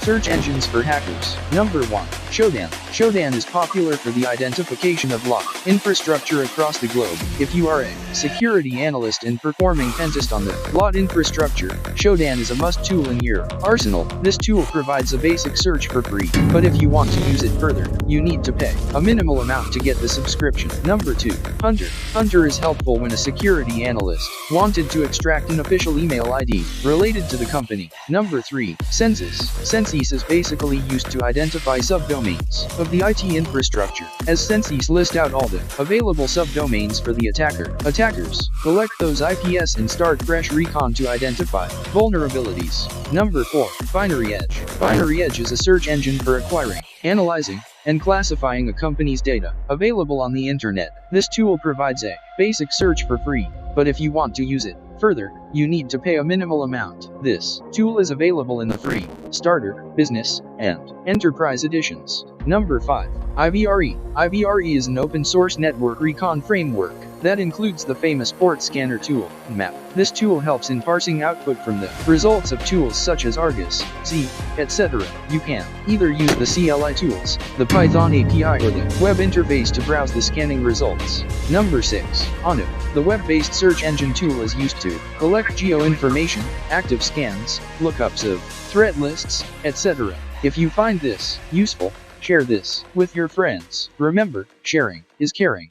Search engines for hackers. Number 1. Shodan. Shodan is popular for the identification of law infrastructure across the globe. If you are a security analyst and performing pentest on the law infrastructure, Shodan is a must tool in your arsenal. This tool provides a basic search for free, but if you want to use it further, you need to pay a minimal amount to get the subscription. Number 2. Hunter. Hunter is helpful when a security analyst wanted to extract an official email ID related to the company. Number 3. Census. Census is basically used to identify subdomains of the IT infrastructure, as Census list out all the available subdomains for the attacker. Attackers collect those IPs and start fresh recon to identify vulnerabilities. Number 4. Binary Edge. Binary Edge is a search engine for acquiring, analyzing, and classifying a company's data available on the internet. This tool provides a basic search for free, but if you want to use it further, you need to pay a minimal amount. This tool is available in the free, starter, business, and enterprise editions. Number 5. IVRE. IVRE is an open-source network recon framework that includes the famous port scanner tool, MAP. This tool helps in parsing output from the results of tools such as Argus, Z, etc. You can either use the CLI tools, the Python API, or the web interface to browse the scanning results. Number 6. Anu. The web-based search engine tool is used to collect geo-information, active scans, lookups of threat lists, etc. If you find this useful, share this with your friends. Remember, sharing is caring.